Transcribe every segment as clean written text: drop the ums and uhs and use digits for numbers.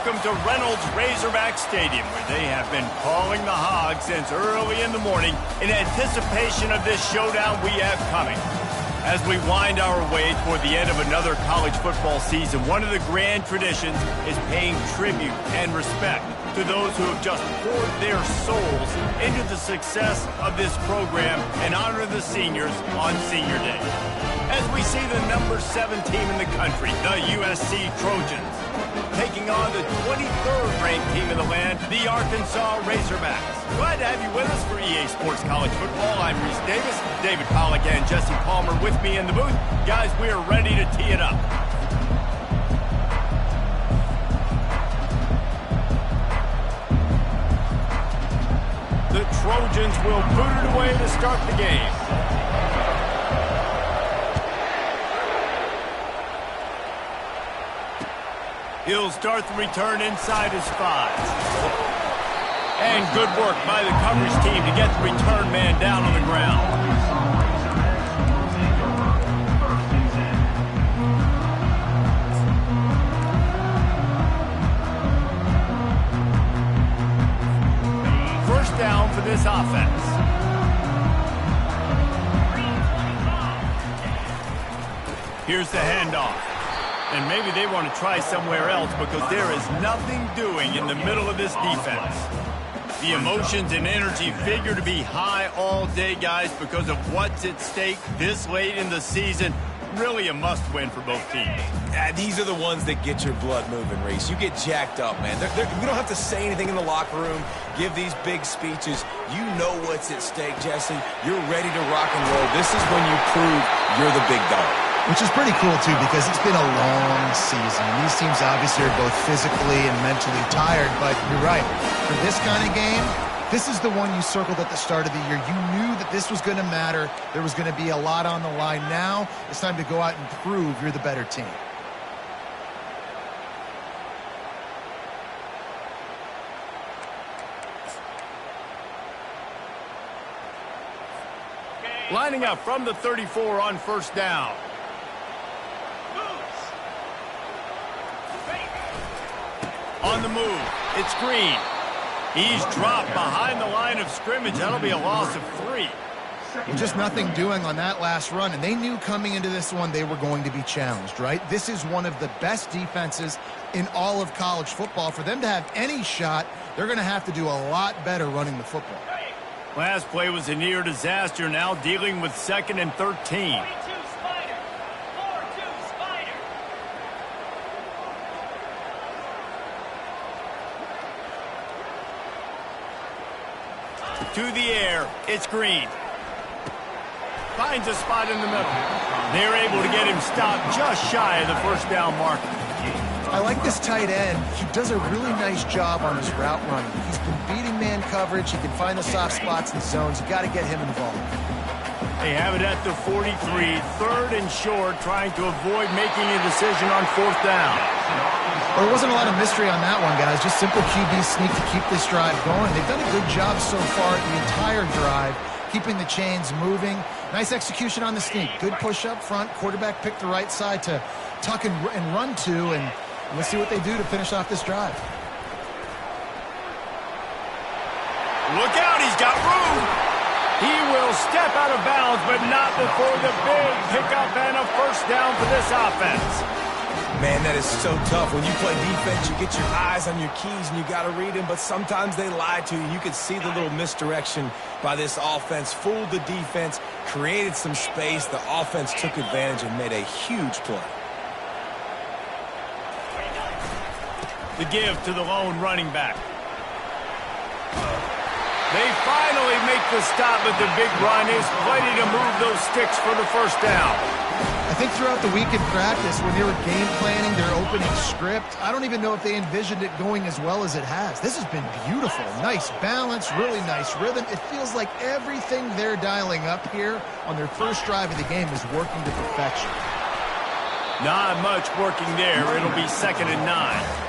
welcome to Reynolds Razorback Stadium, where they have been calling the Hogs since early in the morning in anticipation of this showdown we have coming. As we wind our way toward the end of another college football season, one of the grand traditions is paying tribute and respect to those who have just poured their souls into the success of this program and honor the seniors on Senior Day. As we see the number 7 team in the country, the USC Trojans, taking on the 23rd ranked team in the land, the Arkansas Razorbacks. Glad to have you with us for EA Sports College Football. I'm Reese Davis, David Pollack and Jesse Palmer with me in the booth. Guys, we are ready to tee it up. The Trojans will boot it away to start the game. He'll start the return inside his 5. And good work by the coverage team to get the return man down on the ground. First down for this offense. Here's the handoff. And maybe they want to try somewhere else because there is nothing doing in the middle of this defense. The emotions and energy figure to be high all day, guys, because of what's at stake this late in the season. Really a must-win for both teams. These are the ones that get your blood moving, Reese. You get jacked up, man. You don't have to say anything in the locker room, give these big speeches. You know what's at stake, Jesse. You're ready to rock and roll. This is when you prove you're the big dog. Which is pretty cool, too, because it's been a long season. These teams obviously are both physically and mentally tired, but you're right. For this kind of game, this is the one you circled at the start of the year. You knew that this was going to matter. There was going to be a lot on the line. Now it's time to go out and prove you're the better team. Lining up from the 34 on first down. On the move, it's Green. He's dropped behind the line of scrimmage. That'll be a loss of 3. Well, just nothing doing on that last run, and they knew coming into this one they were going to be challenged, right? This is one of the best defenses in all of college football. For them to have any shot, they're going to have to do a lot better running the football. Last play was a near disaster, now dealing with 2nd and 13. To the air, it's Green. Finds a spot in the middle. They're able to get him stopped just shy of the first down marker. I like this tight end. He does a really nice job on his route running. He's been beating man coverage. He can find the soft spots in the zones. You got to get him involved. They have it at the 43, 3rd and short, trying to avoid making a decision on 4th down. Well, there wasn't a lot of mystery on that one, guys. Just simple QB sneak to keep this drive going. They've done a good job so far the entire drive, keeping the chains moving. Nice execution on the sneak. Good push up front. Quarterback picked the right side to tuck and run to, and let's see what they do to finish off this drive. Look out, he's got room. He will step out of bounds, but not before the big pickup and a first down for this offense. Man, that is so tough. When you play defense, you get your eyes on your keys and you got to read them, but sometimes they lie to you. You could see the little misdirection by this offense, fooled the defense, created some space. The offense took advantage and made a huge play. The give to the lone running back. They finally make the stop, but the big run is plenty to move those sticks for the first down. I think throughout the week in practice, when they were game planning their opening script, I don't even know if they envisioned it going as well as it has. This has been beautiful. Nice balance, really nice rhythm. It feels like everything they're dialing up here on their first drive of the game is working to perfection. Not much working there. It'll be 2nd and 9.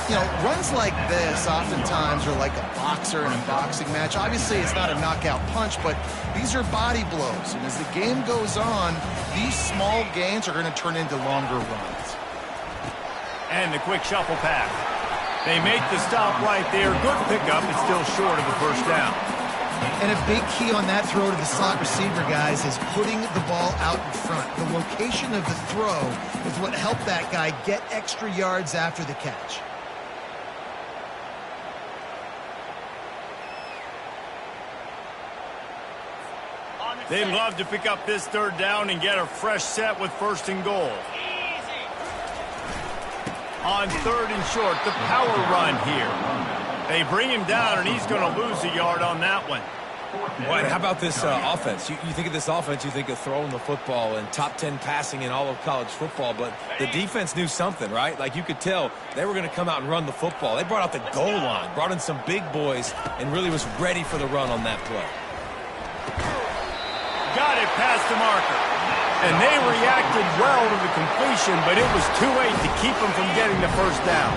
You know, runs like this oftentimes are like a boxer in a boxing match. Obviously, it's not a knockout punch, but these are body blows. And as the game goes on, these small gains are going to turn into longer runs. And the quick shuffle pass. They make the stop right there. Good pickup. It's still short of the first down. And a big key on that throw to the slot receiver, guys, is putting the ball out in front. The location of the throw is what helped that guy get extra yards after the catch. They'd love to pick up this third down and get a fresh set with first and goal. On third and short, the power run here. They bring him down, and he's going to lose a yard on that one. Well, how about this offense? You think of this offense, you think of throwing the football and top 10 passing in all of college football, but the defense knew something, right? Like you could tell they were going to come out and run the football. They brought out the goal line, brought in some big boys, and really was ready for the run on that play. Got it past the marker. And they reacted well to the completion, but it was too late to keep them from getting the first down.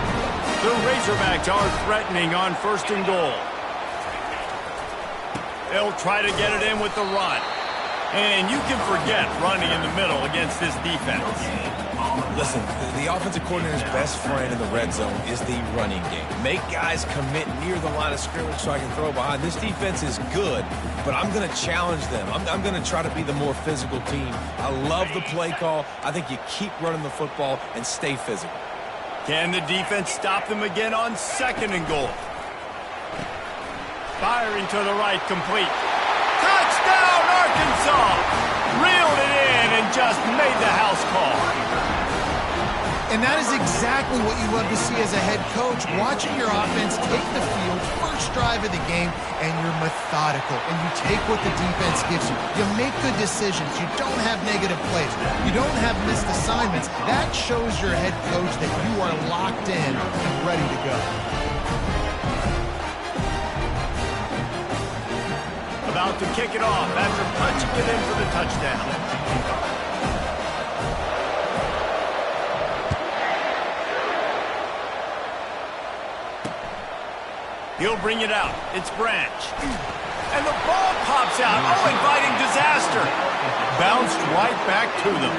The Razorbacks are threatening on first and goal. They'll try to get it in with the run. And you can forget running in the middle against this defense. Listen, the offensive coordinator's best friend in the red zone is the running game. Make guys commit near the line of scrimmage so I can throw behind. This defense is good, but I'm going to challenge them. I'm going to try to be the more physical team. I love the play call. I think you keep running the football and stay physical. Can the defense stop them again on second and goal? Firing to the right, complete. Touchdown, Arkansas! Reeled it in and just made the house call. And that is exactly what you love to see as a head coach, watching your offense take the field, first drive of the game, and you're methodical, and you take what the defense gives you. You make good decisions. You don't have negative plays. You don't have missed assignments. That shows your head coach that you are locked in and ready to go. About to kick it off after punching it in for the touchdown. He'll bring it out. It's Branch. And the ball pops out. Oh, inviting disaster. Bounced right back to them.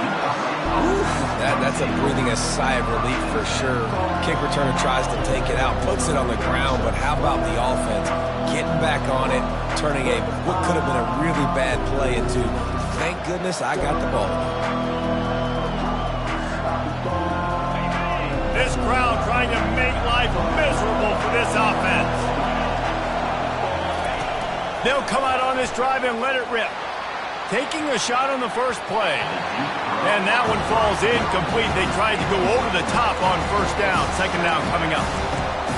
That's a breathing a sigh of relief for sure. Kick returner tries to take it out, puts it on the ground, but how about the offense? Getting back on it, turning what could have been a really bad play into, thank goodness I got the ball. This crowd trying to make life miserable for this offense. They'll come out on this drive and let it rip. Taking a shot on the first play. And that one falls incomplete. They tried to go over the top on first down. Second down coming up.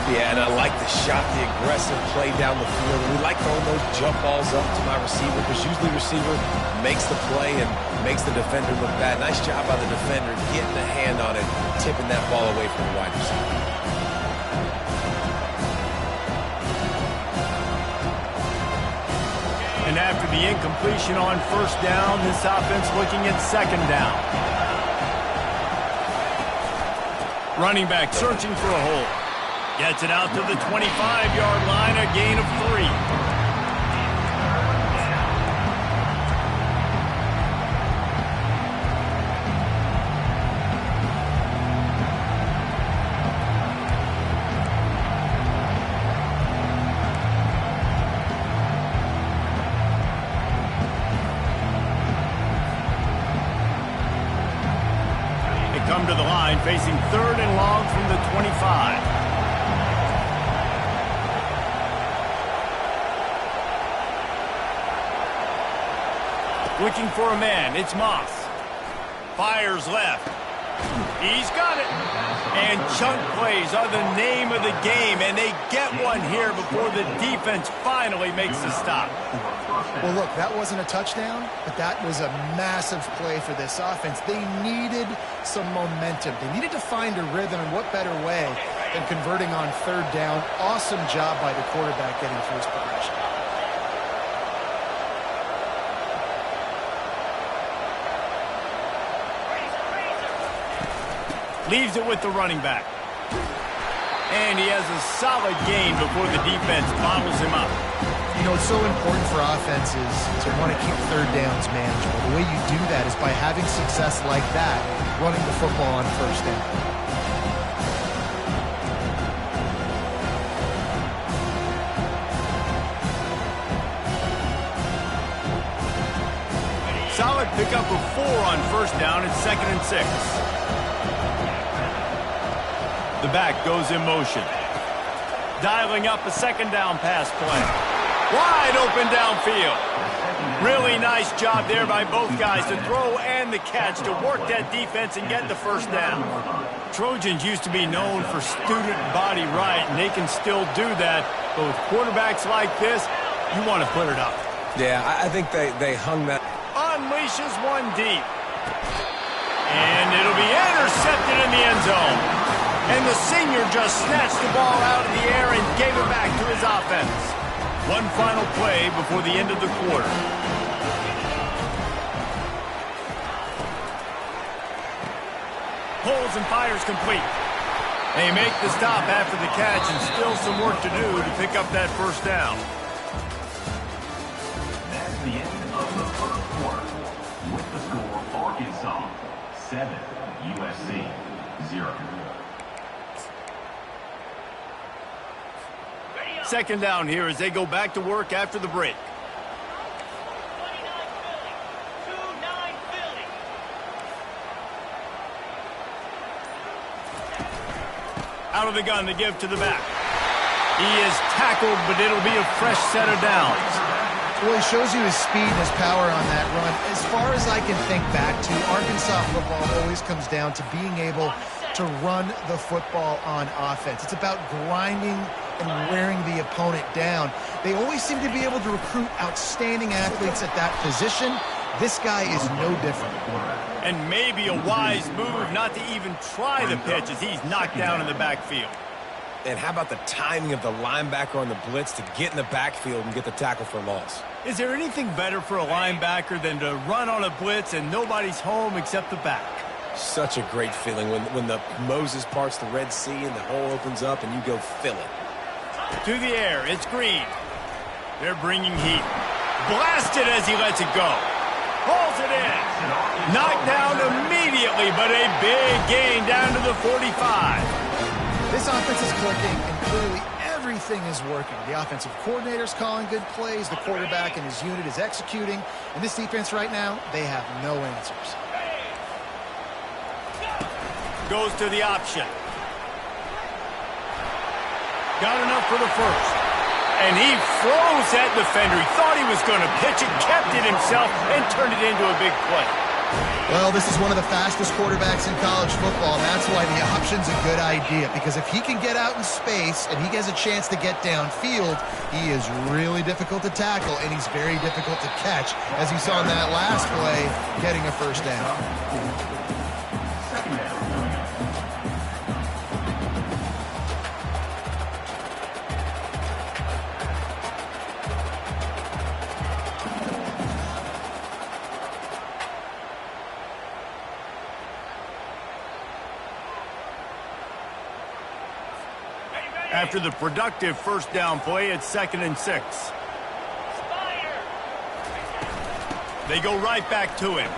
Yeah, and I like the shot, the aggressive play down the field. We like throwing those jump balls up to my receiver because usually the receiver makes the play and makes the defender look bad. Nice job by the defender getting a hand on it, tipping that ball away from the wide receiver. And after the incompletion on first down, this offense looking at second down. Running back searching for a hole. Gets it out to the 25-yard line, a gain of 3. Come to the line, facing third and long from the 25. Looking for a man, it's Moss. Fires left. He's got it. And chunk plays are the name of the game, and they get one here before the defense finally makes the stop. Well, look, that wasn't a touchdown, but that was a massive play for this offense. They needed some momentum. They needed to find a rhythm, and what better way than converting on third down. Awesome job by the quarterback getting through his progression. Leaves it with the running back. And he has a solid gain before the defense bottles him up. You know, it's so important for offenses to want to keep third downs manageable. The way you do that is by having success like that, running the football on first down. could pick up a 4 on first down at 2nd and 6. The back goes in motion. Dialing up a 2nd down pass play. Wide open downfield. Really nice job there by both guys to throw and the catch to work that defense and get the first down. Trojans used to be known for student body right, and they can still do that. But with quarterbacks like this, you want to put it up. Yeah, I think they hung that. Unleashes one deep. And it'll be intercepted in the end zone. And the senior just snatched the ball out of the air and gave it back to his offense. One final play before the end of the quarter. Pulls and fires complete. They make the stop after the catch and still some work to do to pick up that first down. That's the end of the first quarter. With the score, Arkansas 7, USC 0. Second down here as they go back to work after the break. Out of the gun to give to the back. He is tackled, but it'll be a fresh set of downs. Well, he shows you his speed and his power on that run. As far as I can think back to, Arkansas football always comes down to being able to run the football on offense. It's about grinding and wearing the opponent down. They always seem to be able to recruit outstanding athletes at that position. This guy is no different. And maybe a wise move not to even try the pitch as he's knocked down in the backfield. And how about the timing of the linebacker on the blitz to get in the backfield and get the tackle for loss? Is there anything better for a linebacker than to run on a blitz and nobody's home except the back? Such a great feeling when the Moses parts the Red Sea and the hole opens up and you go fill it. To the air, it's Green. They're bringing heat. Blasted as he lets it go. Pulls it in. Knocked down immediately, but a big gain down to the 45. This offense is clicking, and clearly everything is working. The offensive coordinator's calling good plays. The quarterback and his unit is executing. And this defense right now, they have no answers. Goes to the option. Got enough for the first. And he froze that defender. He thought he was going to pitch it, kept it himself, and turned it into a big play. Well, this is one of the fastest quarterbacks in college football, and that's why the option's a good idea. Because if he can get out in space and he has a chance to get downfield, he is really difficult to tackle, and he's very difficult to catch, as you saw in that last play, getting a first down. After the productive first down play, it's 2nd and 6. They go right back to him.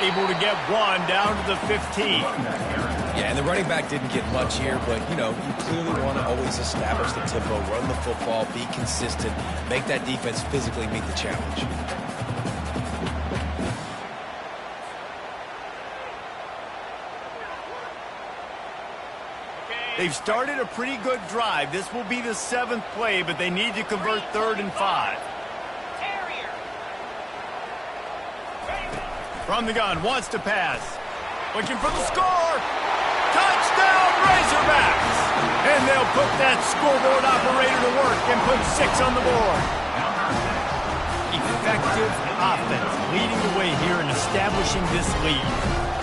Able to get one down to the 15. Yeah, and the running back didn't get much here, but, you know, you clearly want to always establish the tempo, run the football, be consistent, make that defense physically meet the challenge. They've started a pretty good drive. This will be the 7th play, but they need to convert 3rd and 5. From the gun, wants to pass. Looking for the score. Touchdown, Razorbacks! And they'll put that scoreboard operator to work and put 6 on the board. Effective offense leading the way here and establishing this lead.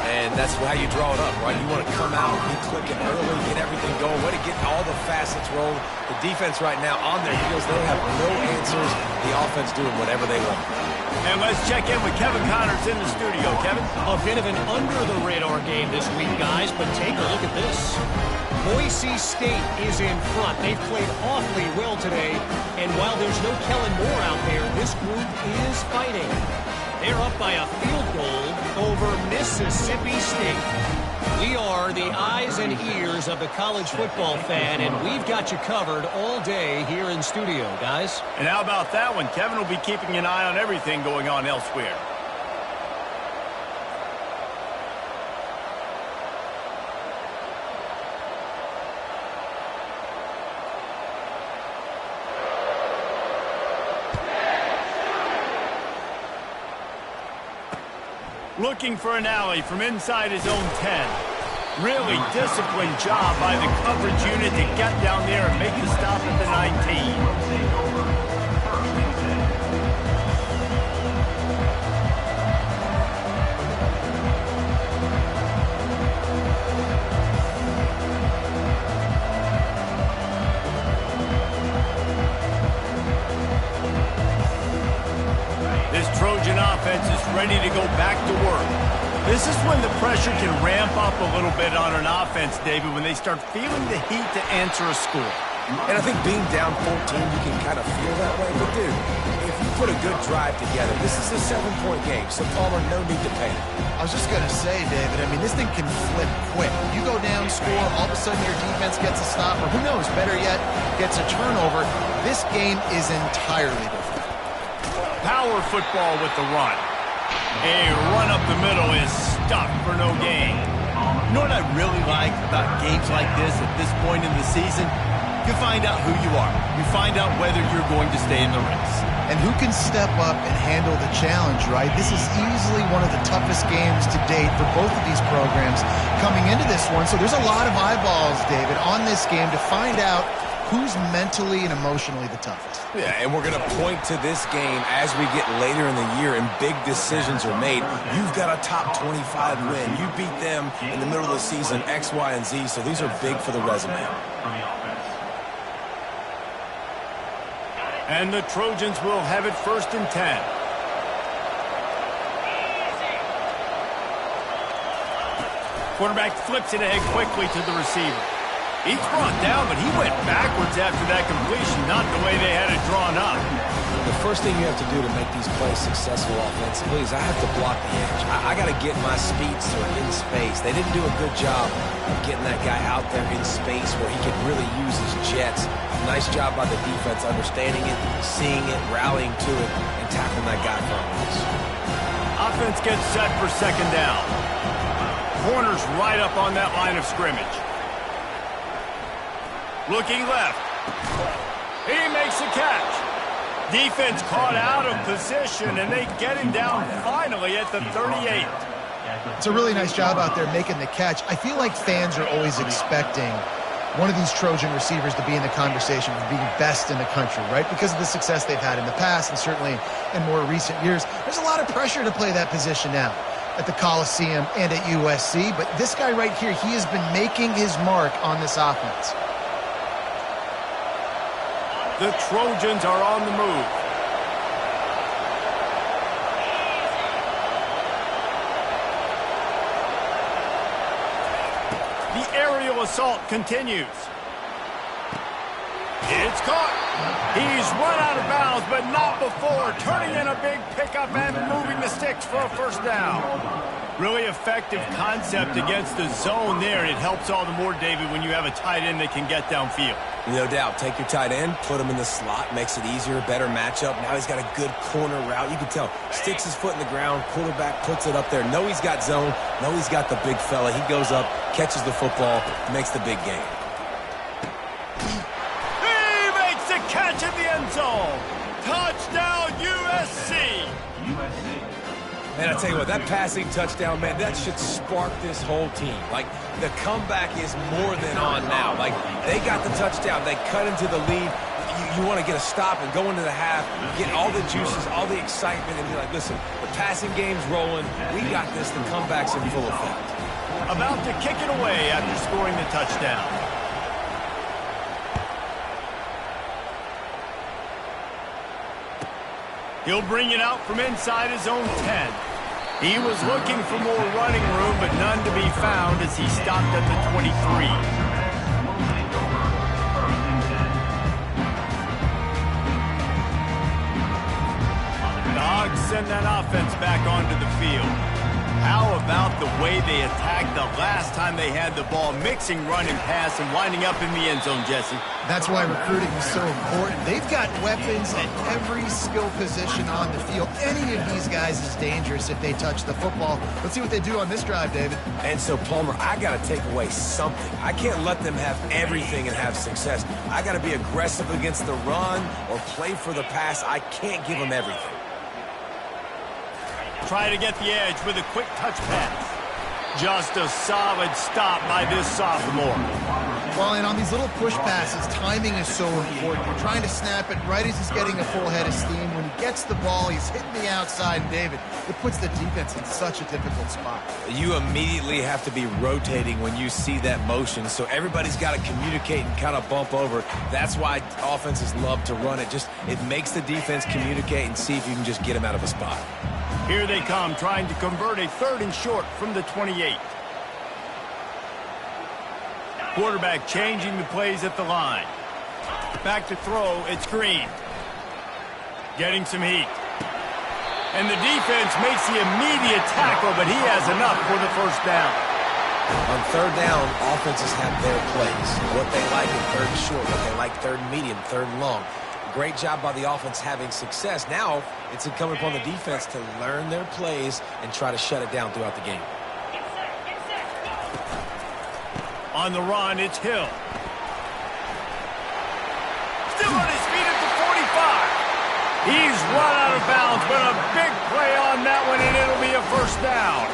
And that's how you draw it up, right? You want to come out, be clicking early, get everything going, way to get all the facets rolling. The defense right now on their heels, they have no answers. The offense doing whatever they want. And let's check in with Kevin Connors in the studio. Kevin? A bit of an under-the-radar game this week, guys, but take a look at this. Boise State is in front. They've played awfully well today, and while there's no Kellen Moore out there, this group is fighting. They're up by a field goal over Mississippi State. We are the eyes and ears of the college football fan, and we've got you covered all day here in studio, guys. And how about that one? Kevin will be keeping an eye on everything going on elsewhere. Looking for an alley from inside his own 10. Really disciplined job by the coverage unit to get down there and make the stop at the 19. This Trojan offense is ready to go back to work. This is when the pressure can ramp up a little bit on an offense, David, when they start feeling the heat to answer a score. And I think being down 14, you can kind of feel that way. But, dude, if you put a good drive together, this is a 7-point game, so Palmer, no need to panic. I was just going to say, David, I mean, this thing can flip quick. You go down, score, all of a sudden your defense gets a stop, or who knows, better yet, gets a turnover. This game is entirely different. Power football with the run. A run up the middle is stuck for no gain. You know what I really like about games like this at this point in the season? You find out who you are. You find out whether you're going to stay in the race. And who can step up and handle the challenge, right? This is easily one of the toughest games to date for both of these programs coming into this one. So there's a lot of eyeballs, David, on this game to find out who's mentally and emotionally the toughest. Yeah, and we're going to point to this game as we get later in the year and big decisions are made. You've got a top 25 win. You beat them in the middle of the season, X, Y, and Z, so these are big for the resume. And the Trojans will have it 1st and 10. Quarterback flips it ahead quickly to the receiver. He's brought down, but he went backwards after that completion, not the way they had it drawn up. The first thing you have to do to make these plays successful offensively is I have to block the edge. I got to get my speedster in space. They didn't do a good job of getting that guy out there in space where he could really use his jets. Nice job by the defense understanding it, seeing it, rallying to it, and tackling that guy from us. Offense gets set for 2nd down. Corner's right up on that line of scrimmage. Looking left. He makes a catch. Defense caught out of position, and they get him down finally at the 38. It's a really nice job out there making the catch. I feel like fans are always expecting one of these Trojan receivers to be in the conversation for being best in the country, right? Because of the success they've had in the past and certainly in more recent years. There's a lot of pressure to play that position now at the Coliseum and at USC, but this guy right here, he has been making his mark on this offense. The Trojans are on the move. The aerial assault continues. It's caught. He's run out of bounds, but not before turning in a big pickup and moving the sticks for a 1st down. Really effective concept against the zone there. It helps all the more, David, when you have a tight end that can get downfield. No doubt. Take your tight end, put him in the slot, makes it easier, better matchup. Now he's got a good corner route. You can tell, sticks his foot in the ground, quarterback puts it up there. Know he's got zone, know he's got the big fella. He goes up, catches the football, makes the big game. He makes a catch in the end zone. Touchdown, USC. Man, I tell you what, that passing touchdown, man, that should spark this whole team. Like, the comeback is more than on now. Like, they got the touchdown. They cut into the lead. You want to get a stop and go into the half, get all the juices, all the excitement, and be like, listen, the passing game's rolling. We got this. The comeback's in full effect. About to kick it away after scoring the touchdown. He'll bring it out from inside his own 10. He was looking for more running room, but none to be found as he stopped at the 23. The Hogs send that offense back onto the field. How about the way they attacked the last time they had the ball, mixing run and pass and winding up in the end zone, Jesse? That's why recruiting is so important. They've got weapons at every skill position on the field. Any of these guys is dangerous if they touch the football. Let's see what they do on this drive, David. And so, Palmer, I got to take away something. I can't let them have everything and have success. I got to be aggressive against the run or play for the pass. I can't give them everything. try to get the edge with a quick touch pass. Just a solid stop by this sophomore. Well, and on these little push passes, timing is so important. You're trying to snap it right as he's getting a full head of steam. When he gets the ball, he's hitting the outside, and David, it puts the defense in such a difficult spot. You immediately have to be rotating when you see that motion, so everybody's got to communicate and kind of bump over. That's why offenses love to run it. It makes the defense communicate and see if you can just get them out of a spot. Here they come, trying to convert a 3rd and short from the 28. Quarterback changing the plays at the line. Back to throw, it's Green. Getting some heat. And the defense makes the immediate tackle, but he has enough for the first down. On 3rd down, offenses have their plays. What they like in 3rd and short, what they like 3rd and medium, 3rd and long. Great job by the offense having success. Now it's incumbent upon the defense to learn their plays and try to shut it down throughout the game. On the run, it's Hill. Still on his feet at the 45. He's run out of bounds, but a big play on that one, and it'll be a first down.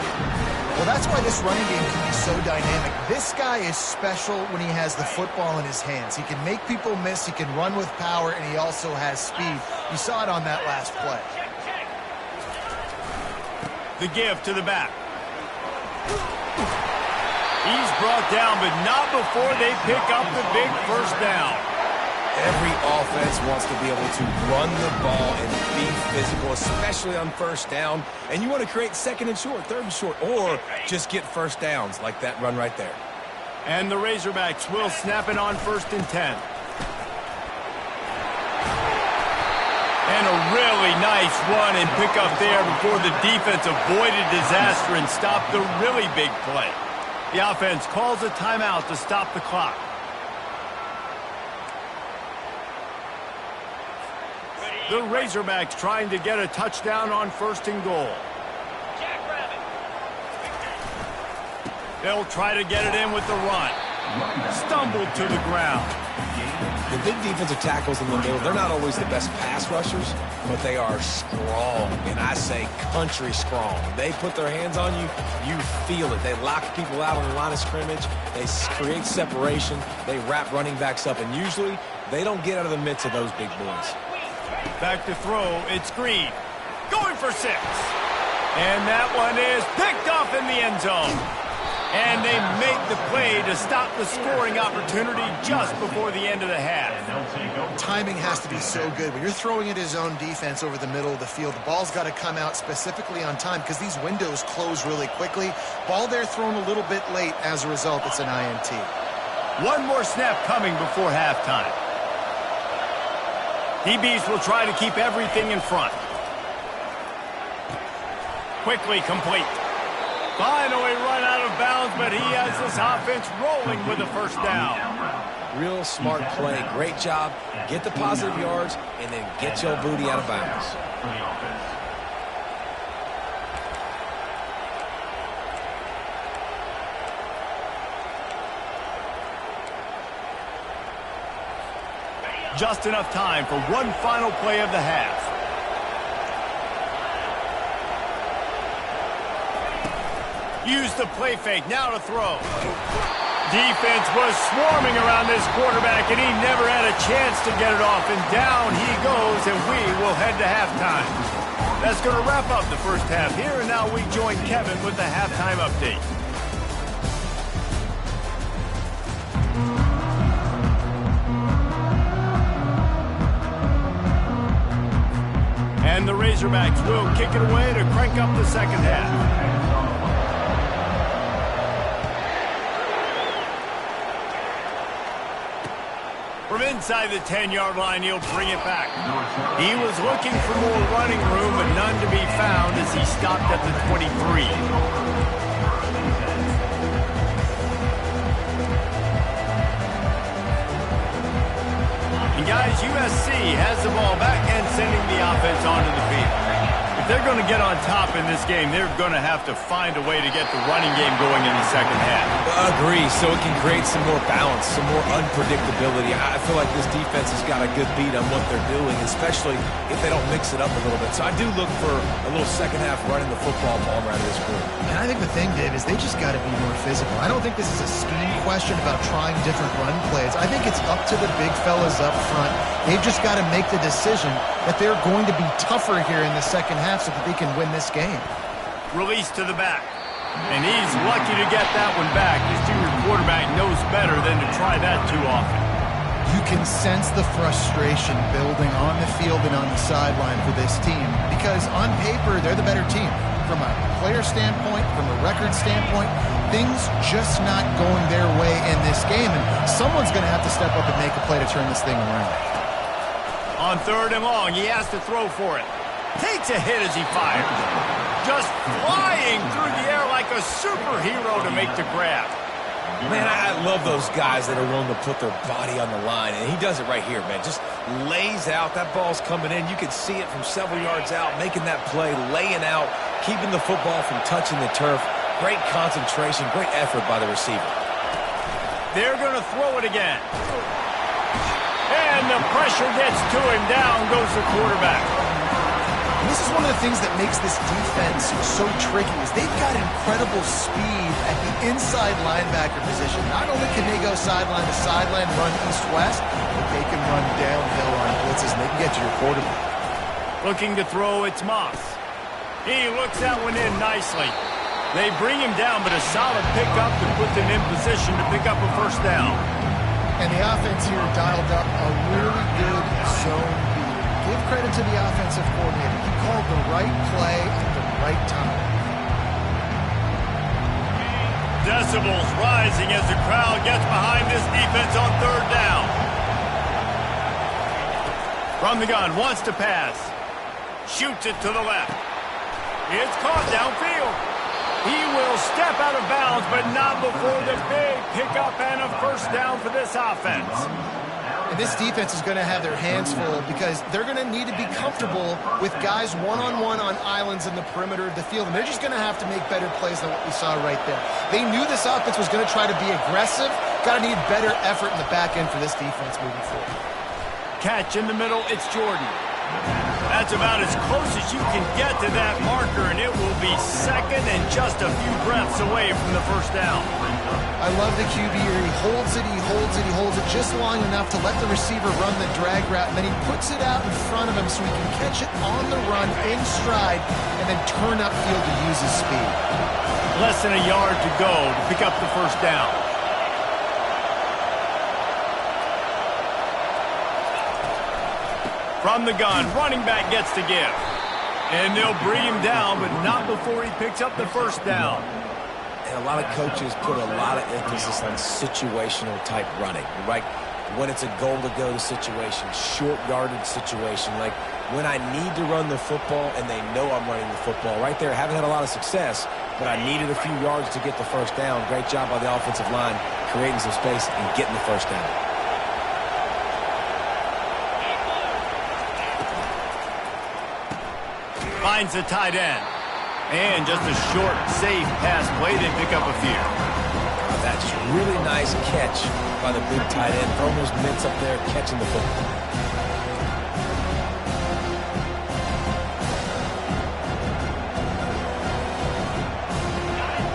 Well, that's why this running game can be so dynamic. This guy is special when he has the football in his hands. He can make people miss, he can run with power, and he also has speed. You saw it on that last play. The give to the back. He's brought down, but not before they pick up the big first down. Every offense wants to be able to run the ball and be physical, especially on first down. And you want to create 2nd and short, 3rd and short, or just get first downs like that run right there. And the Razorbacks will snap it on 1st and 10. And a really nice run and pick up there before the defense avoided disaster and stopped the really big play. The offense calls a timeout to stop the clock. The Razorbacks trying to get a touchdown on 1st and goal. They'll try to get it in with the run. Stumbled to the ground. The big defensive tackles in the middle, they're not always the best pass rushers, but they are strong, and I say country strong. They put their hands on you, you feel it. They lock people out on the line of scrimmage. They create separation. They wrap running backs up, and usually they don't get out of the midst of those big boys. Back to throw, it's Green. Going for 6. And that one is picked off in the end zone. And they make the play to stop the scoring opportunity just before the end of the half. Timing has to be so good. When you're throwing at his own defense over the middle of the field, the ball's got to come out specifically on time because these windows close really quickly. Ball there thrown a little bit late. As a result, it's an INT. One more snap coming before halftime. DBs will try to keep everything in front. Quickly complete. Finally run out of bounds, but he has this offense rolling with a first down. Real smart play. Great job. Get the positive yards, and then get your booty out of bounds. Just enough time for one final play of the half. Use the play fake, now to throw. Defense was swarming around this quarterback, and he never had a chance to get it off. And down he goes, and we will head to halftime. That's going to wrap up the first half here, and now we join Kevin with the halftime update. And the Razorbacks will kick it away to crank up the second half. From inside the 10-yard line, he'll bring it back. He was looking for more running room, but none to be found as he stopped at the 23. And guys, USC has the ball back and sending the offense onto the field. The If they're going to get on top in this game, they're going to have to find a way to get the running game going in the second half. Agree, so it can create some more balance, some more unpredictability. I feel like this defense has got a good beat on what they're doing, especially if they don't mix it up a little bit. So I do look for a little second half running the football ball out of this group. And I think the thing, Dave, is they just got to be more physical. I don't think this is a scheme question about trying different run plays. I think it's up to the big fellas up front. They've just got to make the decision that they're going to be tougher here in the second half so that they can win this game. Release to the back. And he's lucky to get that one back. His junior quarterback knows better than to try that too often. You can sense the frustration building on the field and on the sideline for this team because on paper, they're the better team. From a player standpoint, from a record standpoint, things just not going their way in this game. And someone's going to have to step up and make a play to turn this thing around. On 3rd and long, he has to throw for it. Takes a hit as he fires. Just flying through the air like a superhero to make the grab. Man, I love those guys that are willing to put their body on the line, and he does it right here, man. Just lays out. That ball's coming in. You can see it from several yards out, making that play, laying out, keeping the football from touching the turf. Great concentration, great effort by the receiver. They're going to throw it again. And the pressure gets to him. Down goes the quarterback. And this is one of the things that makes this defense so tricky is they've got incredible speed at the inside linebacker position. Not only can they go sideline to sideline, run east-west, but they can run downhill on blitzes, and they can get to your quarterback. Looking to throw, it's Moss. He looks that one in nicely. They bring him down, but a solid pickup to put them in position to pick up a first down. And the offense here dialed up a really good zone beat. Give credit to the offensive coordinator. He called the right play at the right time. Decibels rising as the crowd gets behind this defense on 3rd down. From the gun, wants to pass. Shoots it to the left. It's caught downfield. He will step out of bounds, but not before the big pickup and a first down for this offense. And this defense is going to have their hands full because they're going to need to be comfortable with guys one-on-one on islands in the perimeter of the field. And they're just going to have to make better plays than what we saw right there. They knew this offense was going to try to be aggressive. Got to need better effort in the back end for this defense moving forward. Catch in the middle, it's Jordan. That's about as close as you can get to that marker, and it will be second and just a few breaths away from the first down. I love the QB here. He holds it, he holds it, he holds it just long enough to let the receiver run the drag route, and then he puts it out in front of him so he can catch it on the run in stride and then turn upfield to use his speed. Less than a yard to go to pick up the first down. From the gun, running back gets to give. And they'll bring him down, but not before he picks up the first down. And a lot of coaches put a lot of emphasis on situational type running, right? When it's a goal-to-go situation, short yardage situation, like when I need to run the football and they know I'm running the football. Right there, haven't had a lot of success, but I needed a few yards to get the first down. Great job by the offensive line, creating some space and getting the first down. Finds the tight end. And just a short, safe pass play, they pick up a few. That's really nice catch by the big tight end. Almost mitts up there catching the football.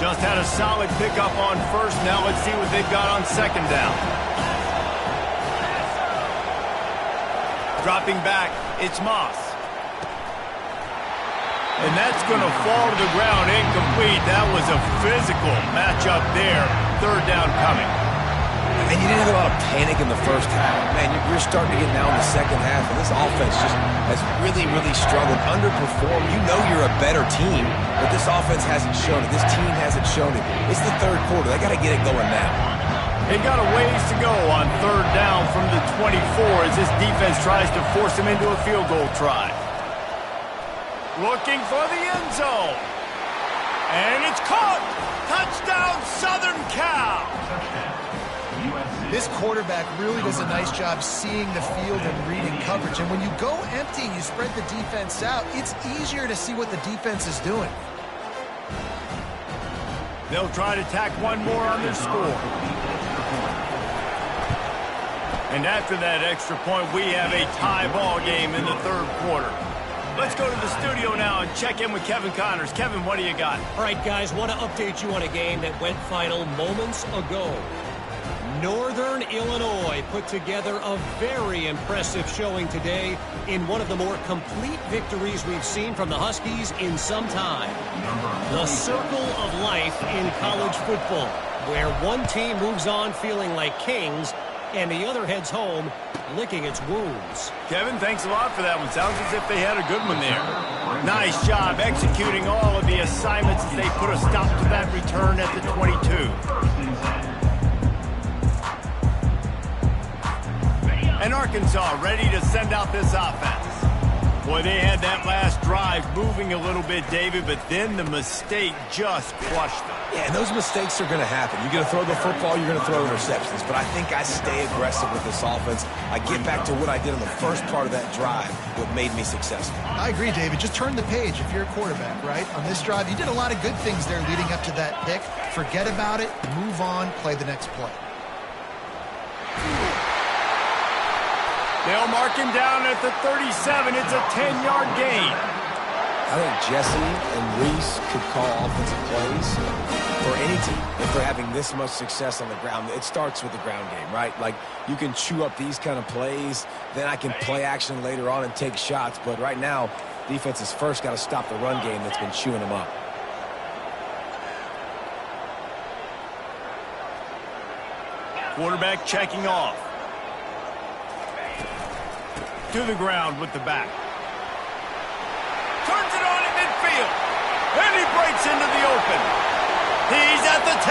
Just had a solid pickup on first. Now let's see what they've got on second down. Dropping back, it's Moss. And that's going to fall to the ground incomplete. That was a physical matchup there. Third down coming. And you didn't have a lot of panic in the first half. Man, you're starting to get now in the second half, and this offense just has really, really struggled, underperformed. You know you're a better team, but this offense hasn't shown it. This team hasn't shown it. It's the third quarter. They got to get it going now. They got a ways to go on third down from the 24 as this defense tries to force them into a field goal try. Looking for the end zone. And it's caught. Touchdown, Southern Cal. Touchdown, USC. This quarterback really does a nice job seeing the field and reading coverage. And when you go empty and you spread the defense out, it's easier to see what the defense is doing. They'll try to tack one more on their score. And after that extra point, we have a tie ball game in the third quarter. Let's go to the studio now and check in with Kevin Connors. Kevin, what do you got? All right, guys, want to update you on a game that went final moments ago. Northern Illinois put together a very impressive showing today in one of the more complete victories we've seen from the Huskies in some time. The circle of life in college football, where one team moves on feeling like kings and the other heads home licking its wounds. Kevin, thanks a lot for that one. Sounds as if they had a good one there. Nice job executing all of the assignments as they put a stop to that return at the 22. And Arkansas ready to send out this offense. Boy, they had that last drive moving a little bit, David, but then the mistake just crushed them. Yeah, and those mistakes are going to happen. You're going to throw the football, you're going to throw interceptions. But I think I stay aggressive with this offense. I get back to what I did on the first part of that drive, what made me successful. I agree, David. Just turn the page if you're a quarterback, right? On this drive, you did a lot of good things there leading up to that pick. Forget about it, move on, play the next play. They'll mark him down at the 37. It's a 10-yard gain. I think Jesse and Reese could call offensive plays for any team if they're having this much success on the ground. It starts with the ground game, right? Like, you can chew up these kind of plays, then I can play action later on and take shots. But right now, defense has first got to stop the run game that's been chewing them up. Quarterback checking off. To the ground with the back. Turns it on in midfield. And he breaks into the open. He's at the 10.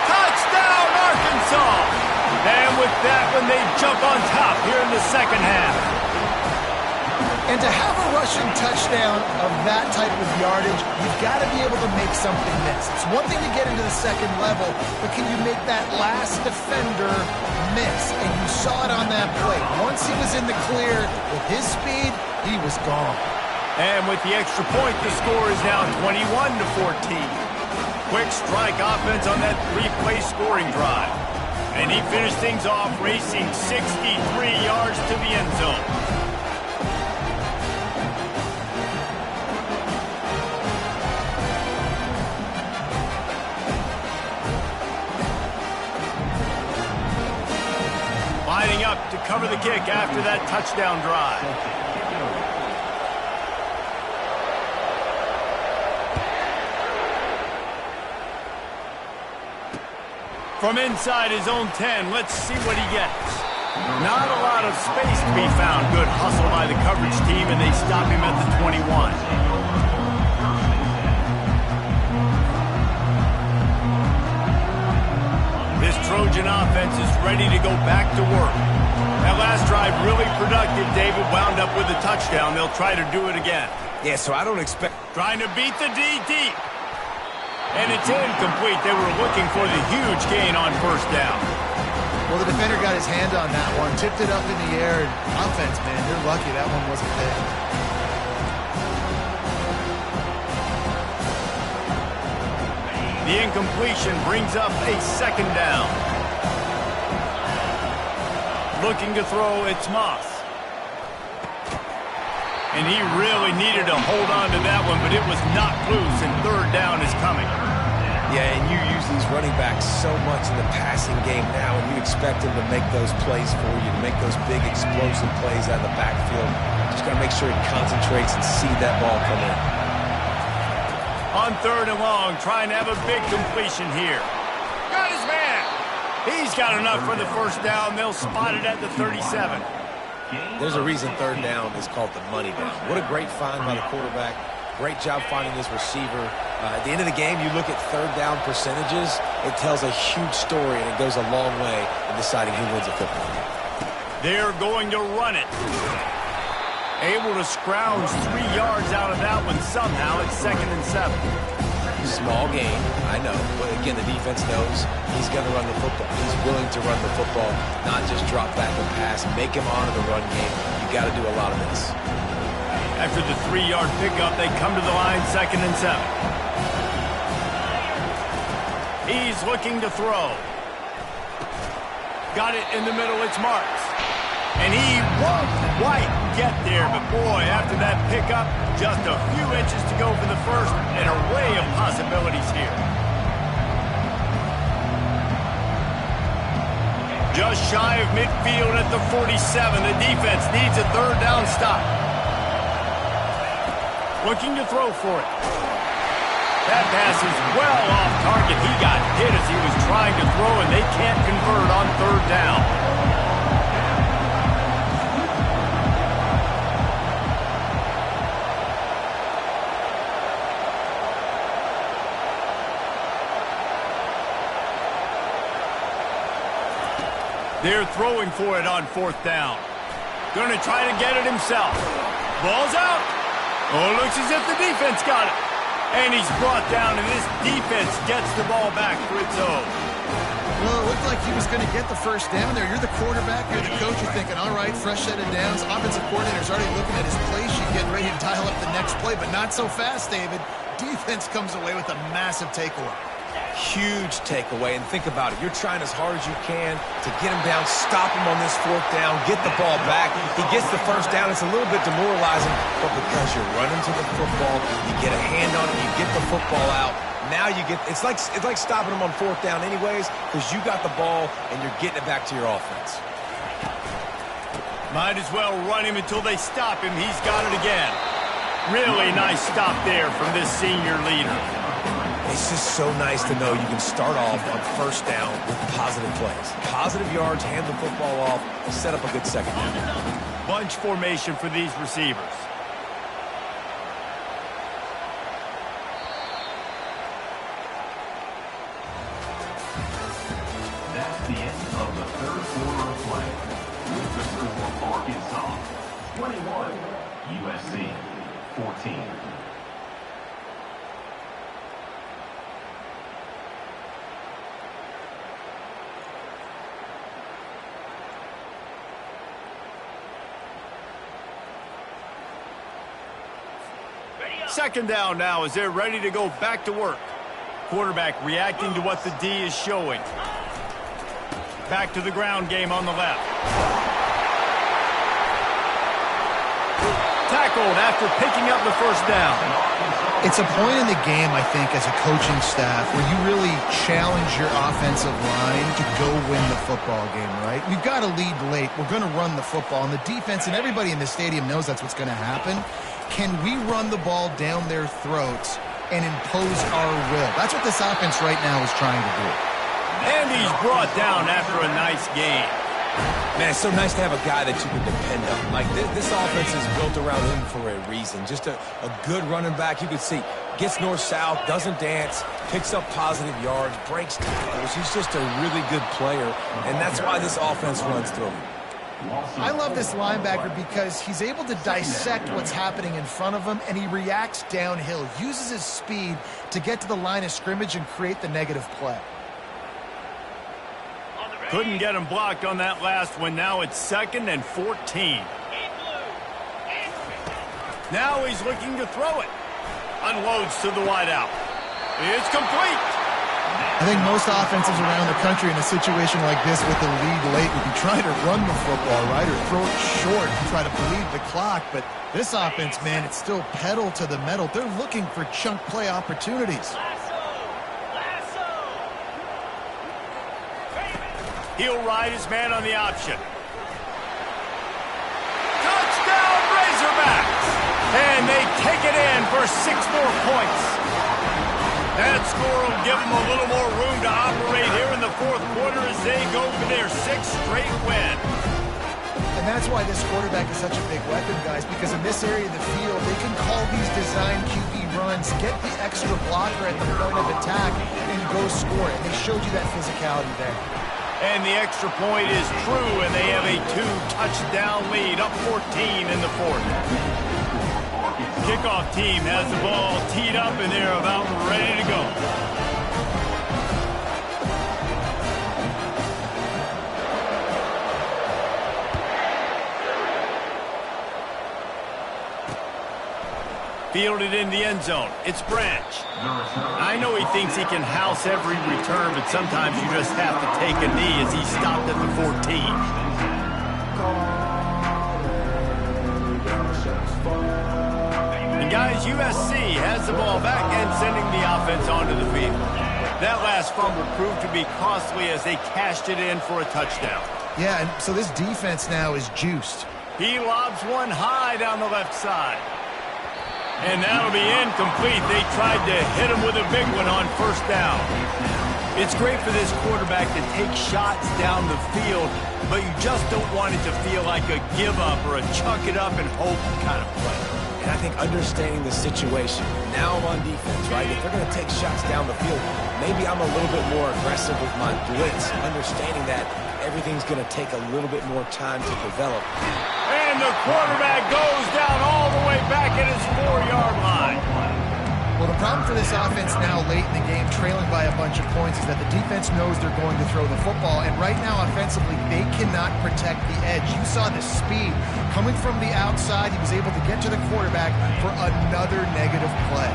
Touchdown, Arkansas. And with that one, they jump on top here in the second half. And to have a rushing touchdown of that type of yardage, you've got to be able to make something miss. It's one thing to get into the second level, but can you make that last defender miss? And you saw it on that play. Once he was in the clear with his speed, he was gone. And with the extra point, the score is now 21-14. Quick strike offense on that three-play scoring drive. And he finished things off racing 63 yards to the end zone. Lining up to cover the kick after that touchdown drive. From inside his own 10, let's see what he gets. Not a lot of space to be found. Good hustle by the coverage team, and they stop him at the 21. This Trojan offense is ready to go back to work. That last drive really productive. David wound up with a touchdown. They'll try to do it again. Yeah, so I don't expect... Trying to beat the D deep. And it's incomplete. They were looking for the huge gain on first down. Well, the defender got his hand on that one, tipped it up in the air. Offense, man, they're lucky that one wasn't there. The incompletion brings up a second down. Looking to throw, it's Moss. And he really needed to hold on to that one, but it was knocked loose, and third down is coming. Yeah, and you use these running backs so much in the passing game now, and you expect them to make those plays for you, to make those big explosive plays out of the backfield. Just got to make sure he concentrates and see that ball come in. On third and long, trying to have a big completion here. Got his man. He's got enough for the first down. They'll spot it at the 37. There's a reason third down is called the money down. What a great find by the quarterback. Great job finding his receiver. At the end of the game, you look at third down percentages. It tells a huge story, and it goes a long way in deciding who wins a football game. They're going to run it. Able to scrounge 3 yards out of that one somehow. It's 2nd and 7. Small gain, I know. But again, the defense knows he's going to run the football. He's willing to run the football, not just drop back and pass. Make him honor the run game. You got to do a lot of this. After the 3-yard pickup, they come to the line, 2nd and 7. He's looking to throw. Got it in the middle, it's Marks. And he won't quite get there, but boy, after that pickup, just a few inches to go for the first, an array of possibilities here. Just shy of midfield at the 47, the defense needs a 3rd down stop. Looking to throw for it. That pass is well off target. He got hit as he was trying to throw, and they can't convert on 3rd down. They're throwing for it on 4th down. Going to try to get it himself. Ball's out. Oh, looks as if the defense got it. And he's brought down, and this defense gets the ball back for its own. Well, it looked like he was going to get the first down there. You're the quarterback, you're the coach, you're thinking, all right, fresh set of downs. Offensive coordinator's already looking at his play sheet, getting ready to dial up the next play, but not so fast, David. Defense comes away with a massive takeaway. Huge takeaway, and think about it. You're trying as hard as you can to get him down, stop him on this 4th down, get the ball back. He gets the first down. It's a little bit demoralizing, but because you're running to the football, you get a hand on it, you get the football out. Now you get, it's like stopping him on 4th down anyways, because you got the ball and you're getting it back to your offense. Might as well run him until they stop him. He's got it again. Really nice stop there from this senior leader. It's just so nice to know you can start off on 1st down with positive plays. Positive yards, hand the football off, and set up a good 2nd down. Bunch formation for these receivers. That's the end of the 3rd quarter of play. With the score, Arkansas 21, USC 14. Second down now as they're ready to go back to work. Quarterback reacting to what the D is showing. Back to the ground game on the left. Tackled after picking up the 1st down. It's a point in the game, I think, as a coaching staff where you really challenge your offensive line to go win the football game, right? We've got to lead late. We're going to run the football, and the defense and everybody in the stadium knows that's what's going to happen. Can we run the ball down their throats and impose our will? That's what this offense right now is trying to do. And he's brought down after a nice game. Man, it's so nice to have a guy that you can depend on. Like, this offense is built around him for a reason. Just a good running back. You can see, gets north-south, doesn't dance, picks up positive yards, breaks tackles. He's just a really good player, and that's why this offense runs through him. I love this linebacker because he's able to dissect what's happening in front of him, and he reacts downhill, uses his speed to get to the line of scrimmage and create the negative play. Couldn't get him blocked on that last one. Now it's 2nd and 14. Now he's looking to throw it. Unloads to the wideout. It's complete. I think most offenses around the country in a situation like this with the lead late would be trying to run the football, right, or throw it short and try to bleed the clock. But this offense, man, it's still pedal to the metal. They're looking for chunk play opportunities. He'll ride his man on the option. Touchdown, Razorbacks! And they take it in for 6 more points. That score will give them a little more room to operate here in the 4th quarter as they go for their 6th straight win. And that's why this quarterback is such a big weapon, guys, because in this area of the field, they can call these design QB runs, get the extra blocker at the point of attack, and go score it. They showed you that physicality there. And the extra point is true, and they have a 2-touchdown lead, up 14 in the 4th. Kickoff team has the ball teed up, and they're about ready to go. Fielded in the end zone. It's Branch. I know he thinks he can house every return, but sometimes you just have to take a knee as he stopped at the 14. And guys, USC has the ball back and sending the offense onto the field. That last fumble proved to be costly as they cashed it in for a touchdown. Yeah, and so this defense now is juiced. He lobs one high down the left side. And that'll be incomplete. They tried to hit him with a big one on first down. It's great for this quarterback to take shots down the field, but you just don't want it to feel like a give-up or a chuck it up and hope kind of play. And I think understanding the situation, now I'm on defense, right? If they're going to take shots down the field, maybe I'm a little bit more aggressive with my blitz, understanding that everything's going to take a little bit more time to develop. And the quarterback goes down all the way back at his 4-yard line. Well, the problem for this offense now late in the game, trailing by a bunch of points, is that the defense knows they're going to throw the football. And right now, offensively, they cannot protect the edge. You saw the speed coming from the outside. He was able to get to the quarterback for another negative play.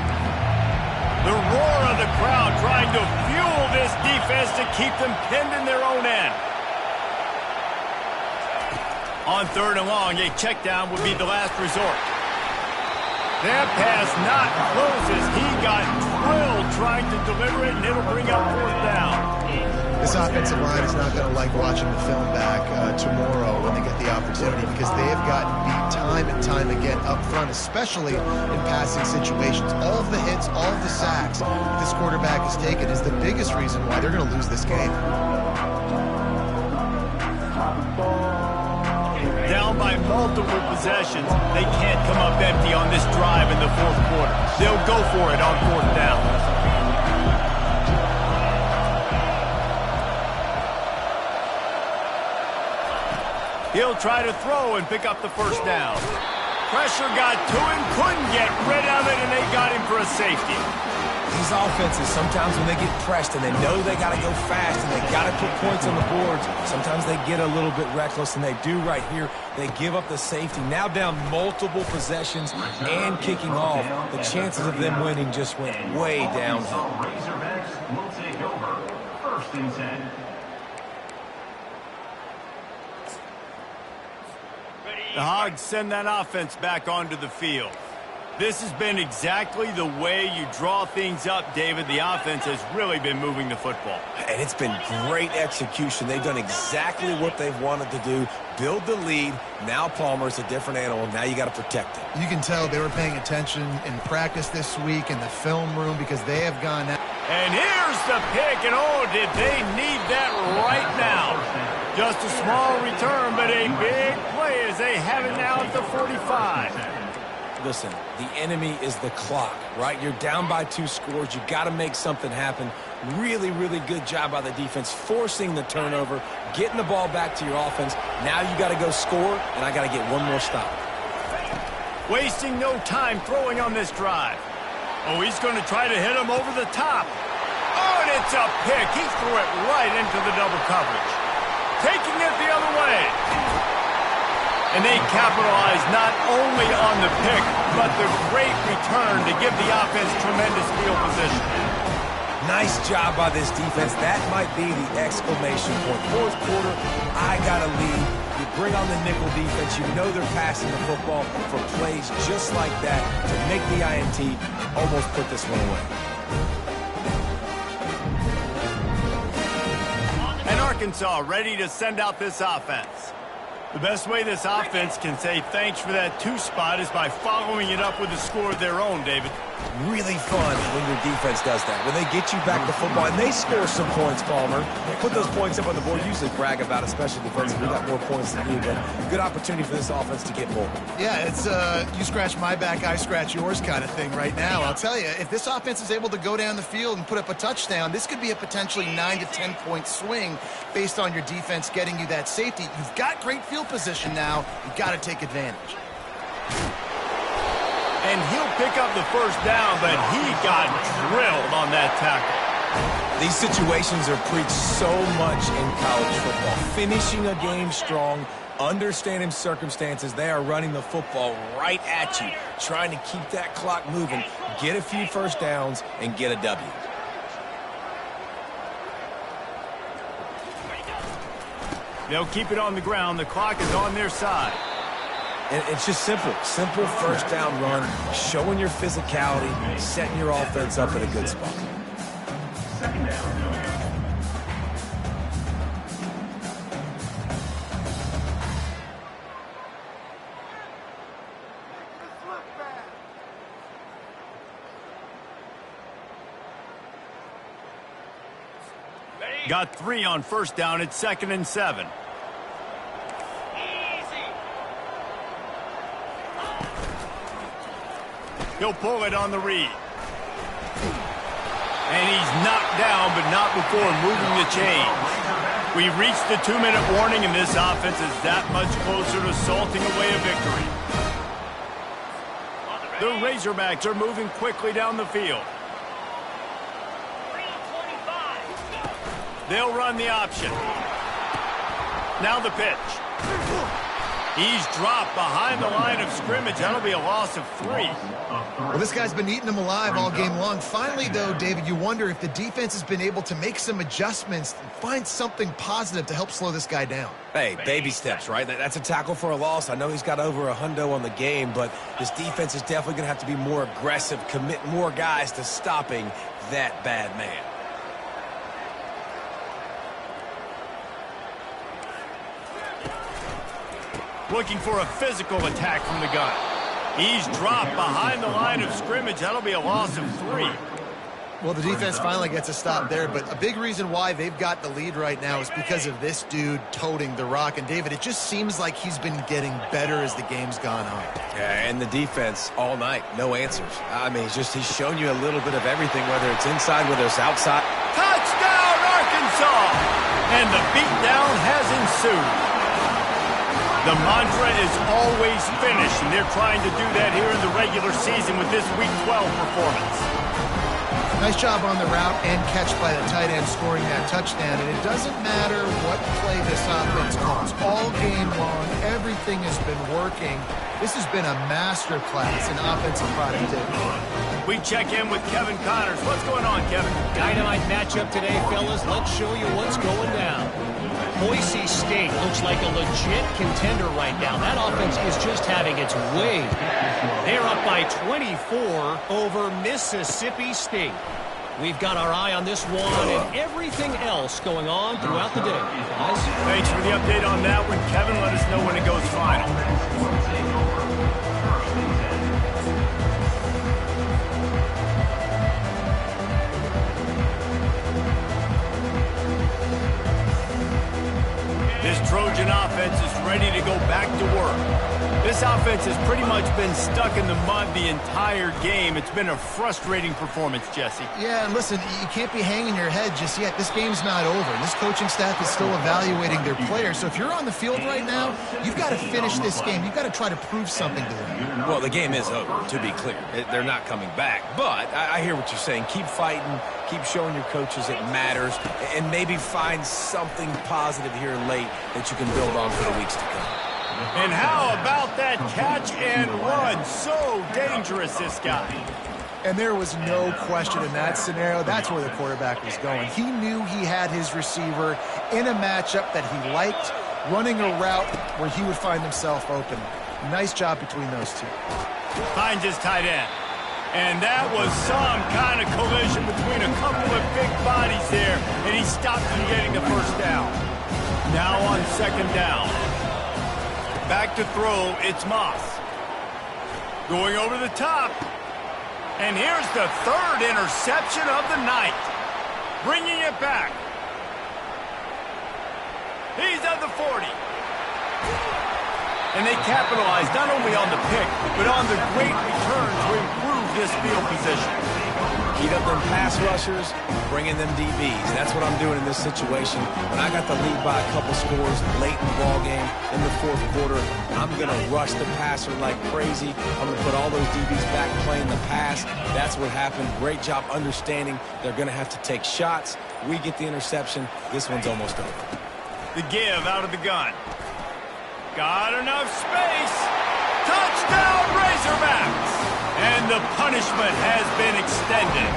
The roar of the crowd trying to fuel this defense to keep them pinned in their own end. On 3rd and long, a check down would be the last resort. That pass not close as he got drilled trying to deliver it, and it'll bring up 4th down. This offensive line is not going to like watching the film back tomorrow when they get the opportunity, because they have gotten beat time and time again up front, especially in passing situations. All of the hits, all of the sacks that this quarterback has taken is the biggest reason why they're going to lose this game. Down by multiple possessions, they can't come up empty on this drive in the 4th quarter. They'll go for it on 4th down. He'll try to throw and pick up the 1st down. Pressure got to him, couldn't get rid of it, and they got him for a safety. These offenses, sometimes when they get pressed and they know they got to go fast and they got to put points on the boards, sometimes they get a little bit reckless, and they do right here. They give up the safety. Now down multiple possessions and kicking off. The chances of them winning just went way downhill. Razorbacks will take over 1st and 10. The Hogs send that offense back onto the field. This has been exactly the way you draw things up, David. The offense has really been moving the football. And it's been great execution. They've done exactly what they've wanted to do. Build the lead. Now Palmer's a different animal. Now you got to protect it. You can tell they were paying attention in practice this week in the film room, because they have gone out. And here's the pick, and oh, did they need that right now. Just a small return, but a big play as they have it now at the 45. Listen, the enemy is the clock, right? You're down by 2 scores. You got to make something happen. Really, really good job by the defense, forcing the turnover, getting the ball back to your offense. Now you got to go score, and I got to get one more stop. Wasting no time throwing on this drive. Oh, he's going to try to hit him over the top. Oh, and it's a pick. He threw it right into the double coverage. Taking it the other way. And they capitalized not only on the pick, but the great return to give the offense tremendous field position. Nice job by this defense. That might be the exclamation point. 4th quarter, I got to lead. You bring on the nickel defense. You know they're passing the football for plays just like that to make the INT, almost put this one away. And Arkansas ready to send out this offense. The best way this offense can say thanks for that 2 spot is by following it up with a score of their own, David. Really fun when your defense does that. When they get you back to football and they score some points, Palmer. Put those points up on the board. Usually brag about it, especially defensively. We got more points than you, but good opportunity for this offense to get more. Yeah, it's you scratch my back, I scratch yours kind of thing right now. I'll tell you, if this offense is able to go down the field and put up a touchdown, this could be a potentially 9 to 10 point swing based on your defense getting you that safety. You've got great field position now. You've got to take advantage. And he'll pick up the 1st down, but he got drilled on that tackle. These situations are preached so much in college football. Finishing a game strong, Understanding circumstances, they are running the football right at you, trying to keep that clock moving, get a few first downs, and get a W. They'll keep it on the ground. The clock is on their side. And it's just simple first down run, showing your physicality, setting your offense up in a good spot. Second down. Got 3 on first down. It's 2nd and 7. He'll pull it on the read. And he's knocked down, but not before moving the chains. We've reached the 2-minute warning, and this offense is that much closer to salting away a victory. The Razorbacks are moving quickly down the field. They'll run the option. Now the pitch. He's dropped behind the line of scrimmage. That'll be a loss of 3. Well, this guy's been eating them alive all game long. Finally, though, David, you wonder if the defense has been able to make some adjustments and find something positive to help slow this guy down. Hey, baby steps, right? That's a tackle for a loss. I know he's got over a hundo on the game, but this defense is definitely going to have to be more aggressive, commit more guys to stopping that bad man. Looking for a physical attack from the gun. He's dropped behind the line of scrimmage. That'll be a loss of 3. Well, the defense finally gets a stop there, but a big reason why they've got the lead right now is because of this dude toting the rock. And, David, it just seems like he's been getting better as the game's gone on. Yeah, and the defense all night, no answers. I mean, he's shown you a little bit of everything, whether it's inside, whether it's outside. Touchdown, Arkansas! And the beatdown has ensued. The mantra is always finish, and they're trying to do that here in the regular season with this Week 12 performance. Nice job on the route and catch by the tight end scoring that touchdown. And it doesn't matter what play this offense calls. All game long, everything has been working. This has been a masterclass in offensive productivity. We check in with Kevin Connors. What's going on, Kevin? Dynamite matchup today, fellas. Let's show you what's going down. Boise State looks like a legit contender right now. That offense is just having its way. They're up by 24 over Mississippi State. We've got our eye on this one and everything else going on throughout the day. Guys. Thanks for the update on that one, Kevin. Let us know when it goes final. This Trojan offense is ready to go back to work. This offense has pretty much been stuck in the mud the entire game. It's been a frustrating performance, Jesse. Yeah, and listen, you can't be hanging your head just yet. This game's not over. This coaching staff is still evaluating their players. So if you're on the field right now, you've got to finish this game. You've got to try to prove something to them. Well, the game is over, to be clear. They're not coming back. But I hear what you're saying. Keep fighting. Keep showing your coaches it matters. And maybe find something positive here late that you can build on for the weeks to come. And how about that catch and run? So dangerous, this guy. And there was no question in that scenario. That's where the quarterback was going. He knew he had his receiver in a matchup that he liked, running a route where he would find himself open. Nice job between those two. Finds his tight end. And that was some kind of collision between a couple of big bodies there, and he stopped him getting the first down. Now on second down. Back to throw, it's Moss. Going over the top. And here's the third interception of the night. Bringing it back. He's at the 40. And they capitalized not only on the pick, but on the great return to improve this field position. Heat up them pass rushers, bringing them DBs. That's what I'm doing in this situation. When I got the lead by a couple scores late in the ball game in the fourth quarter, I'm going to rush the passer like crazy. I'm going to put all those DBs back playing the pass. That's what happened. Great job understanding they're going to have to take shots. We get the interception. This one's almost over. The give out of the gun. Got enough space. Touchdown, Razorbacks! And the punishment has been extended.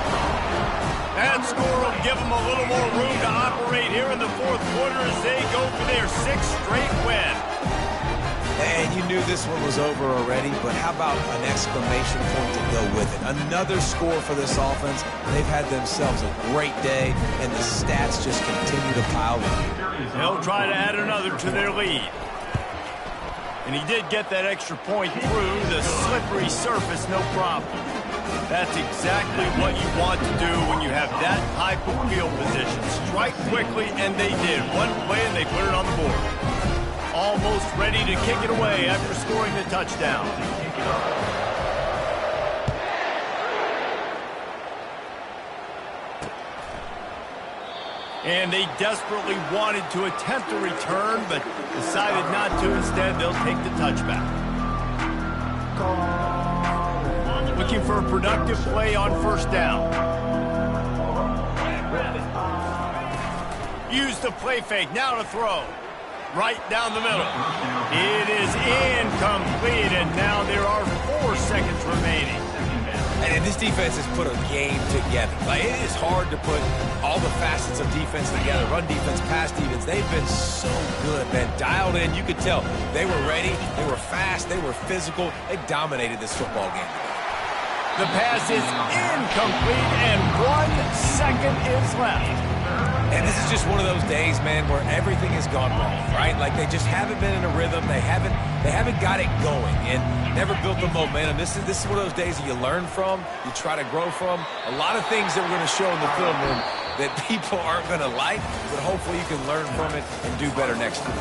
That score will give them a little more room to operate here in the fourth quarter as they go for their 6th straight win. And you knew this one was over already, but how about an exclamation point to go with it? Another score for this offense. They've had themselves a great day, and the stats just continue to pile in. They'll try to add another to their lead. And he did get that extra point through the slippery surface, no problem. That's exactly what you want to do when you have that type of field position. Strike quickly, and they did. One play, and they put it on the board. Almost ready to kick it away after scoring the touchdown. And they desperately wanted to attempt a return, but decided not to. Instead, they'll take the touchback. Looking for a productive play on first down. Use the play fake. Now to throw. Right down the middle. It is incomplete, and now there are 4 seconds remaining. And this defense has put a game together. Like, it is hard to put all the facets of defense together. Run defense, pass defense. They've been so good, man. Dialed in. You could tell they were ready. They were fast. They were physical. They dominated this football game. The pass is incomplete, and 1 second is left. And this is just one of those days, man, where everything has gone wrong, right? Like, they just haven't been in a rhythm. They haven't got it going and never built the momentum. This is one of those days that you learn from, you try to grow from. A lot of things that we're going to show in the film room that people aren't going to like, but hopefully you can learn from it and do better next time.